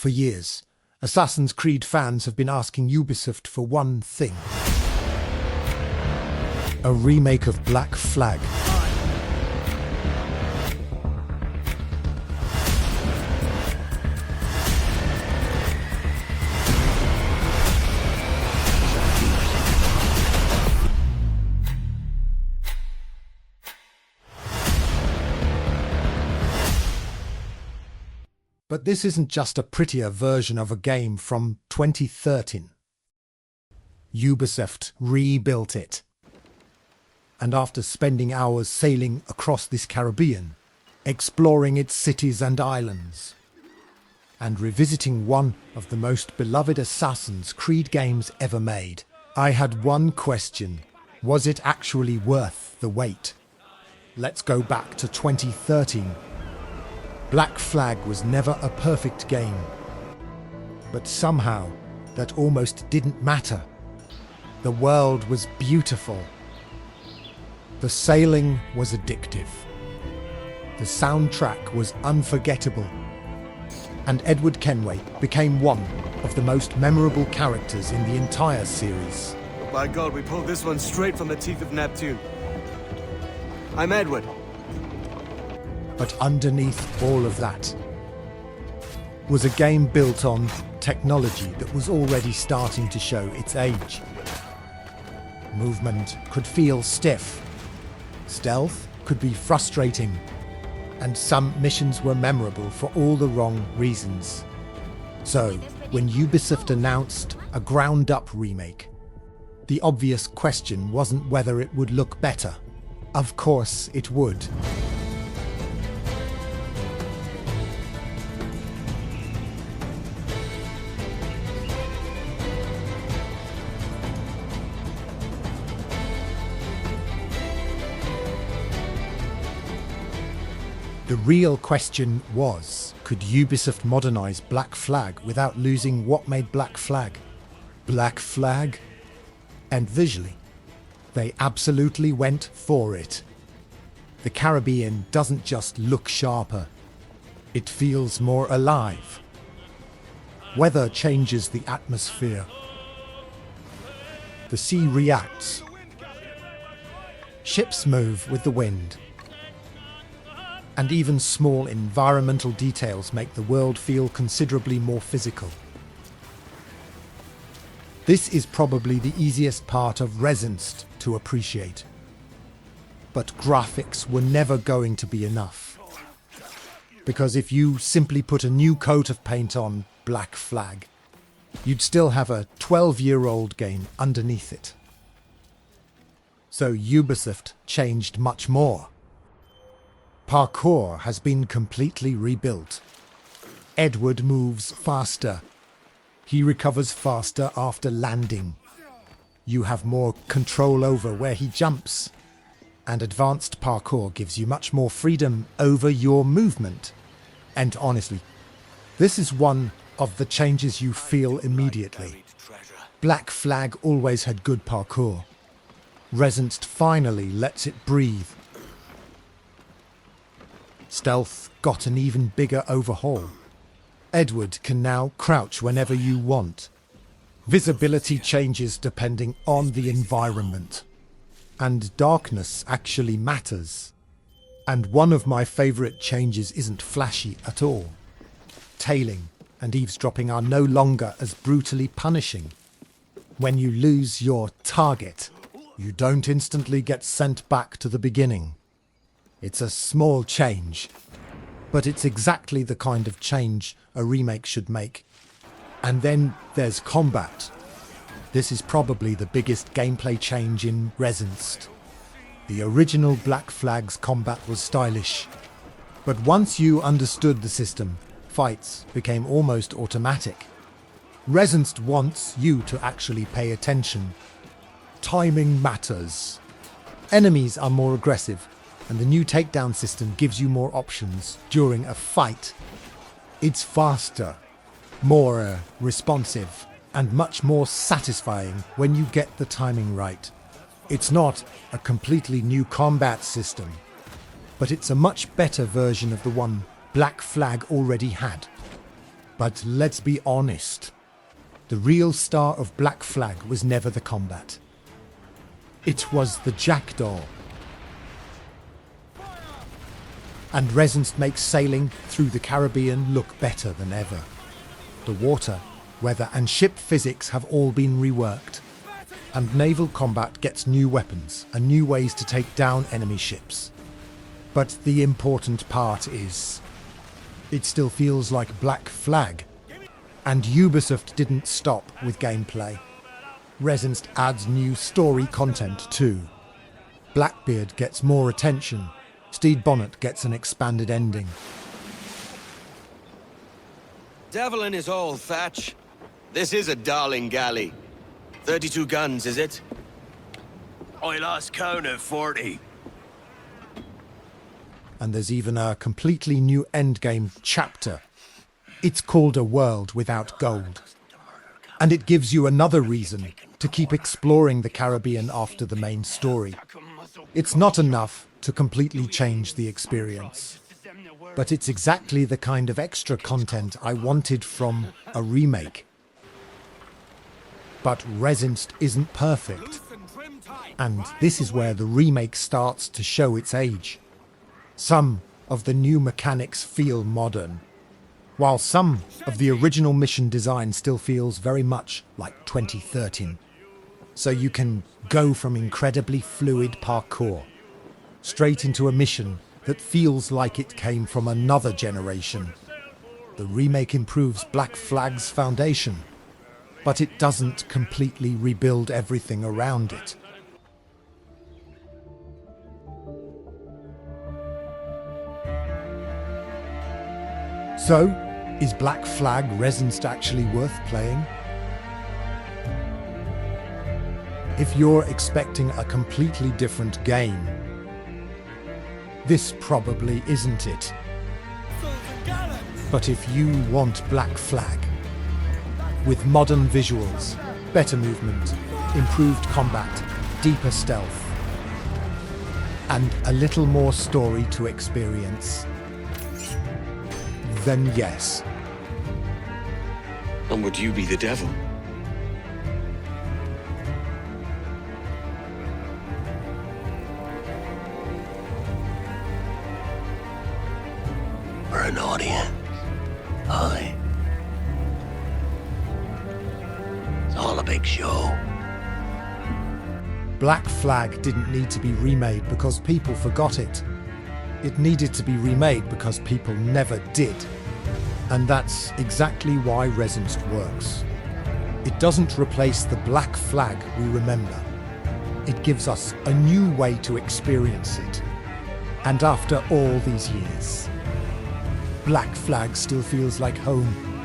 For years, Assassin's Creed fans have been asking Ubisoft for one thing: a remake of Black Flag. But this isn't just a prettier version of a game from 2013. Ubisoft rebuilt it. And after spending hours sailing across this Caribbean, exploring its cities and islands, and revisiting one of the most beloved Assassin's Creed games ever made, I had one question: was it actually worth the wait? Let's go back to 2013. Black Flag was never a perfect game, but somehow that almost didn't matter. The world was beautiful. The sailing was addictive. The soundtrack was unforgettable. And Edward Kenway became one of the most memorable characters in the entire series. By God, we pulled this one straight from the teeth of Neptune. I'm Edward. But underneath all of that was a game built on technology that was already starting to show its age. Movement could feel stiff. Stealth could be frustrating. And some missions were memorable for all the wrong reasons. So, when Ubisoft announced a ground-up remake, the obvious question wasn't whether it would look better. Of course it would. The real question was, could Ubisoft modernize Black Flag without losing what made Black Flag Black Flag? And visually, they absolutely went for it. The Caribbean doesn't just look sharper, it feels more alive. Weather changes the atmosphere. The sea reacts. Ships move with the wind. And even small environmental details make the world feel considerably more physical. This is probably the easiest part of Resynced to appreciate. But graphics were never going to be enough. Because if you simply put a new coat of paint on Black Flag, you'd still have a 12-year-old game underneath it. So Ubisoft changed much more. Parkour has been completely rebuilt. Edward moves faster. He recovers faster after landing. You have more control over where he jumps. And advanced parkour gives you much more freedom over your movement. And honestly, this is one of the changes you feel immediately. Black Flag always had good parkour. Resynced finally lets it breathe. Stealth got an even bigger overhaul. Edward can now crouch whenever you want. Visibility changes depending on the environment. And darkness actually matters. And one of my favourite changes isn't flashy at all. Tailing and eavesdropping are no longer as brutally punishing. When you lose your target, you don't instantly get sent back to the beginning. It's a small change, but it's exactly the kind of change a remake should make. And then there's combat. This is probably the biggest gameplay change in Resynced. The original Black Flag's combat was stylish, but once you understood the system, fights became almost automatic. Resynced wants you to actually pay attention. Timing matters. Enemies are more aggressive, and the new takedown system gives you more options during a fight. It's faster, more responsive, and much more satisfying when you get the timing right. It's not a completely new combat system, but it's a much better version of the one Black Flag already had. But let's be honest, the real star of Black Flag was never the combat. It was the Jackdaw. And Resynced makes sailing through the Caribbean look better than ever. The water, weather and ship physics have all been reworked. And naval combat gets new weapons and new ways to take down enemy ships. But the important part is, it still feels like Black Flag. And Ubisoft didn't stop with gameplay. Resynced adds new story content too. Blackbeard gets more attention. Stede Bonnet gets an expanded ending. Devil in his hole, Thatch. This is a darling galley. 32 guns, is it? I lost count at 40. And there's even a completely new endgame chapter. It's called A World Without Gold. And it gives you another reason to keep exploring the Caribbean after the main story. It's not enough to completely change the experience, but it's exactly the kind of extra content I wanted from a remake. But Resynced isn't perfect, and this is where the remake starts to show its age. Some of the new mechanics feel modern, while some of the original mission design still feels very much like 2013. So you can go from incredibly fluid parkour straight into a mission that feels like it came from another generation. The remake improves Black Flag's foundation, but it doesn't completely rebuild everything around it. So, is Black Flag Resynced actually worth playing? If you're expecting a completely different game, this probably isn't it. But if you want Black Flag, with modern visuals, better movement, improved combat, deeper stealth, and a little more story to experience, then yes. And would you be the devil? For an audience. Aye. It's all a big show. Black Flag didn't need to be remade because people forgot it. It needed to be remade because people never did. And that's exactly why Resynced works. It doesn't replace the Black Flag we remember. It gives us a new way to experience it. And after all these years, Black Flag still feels like home.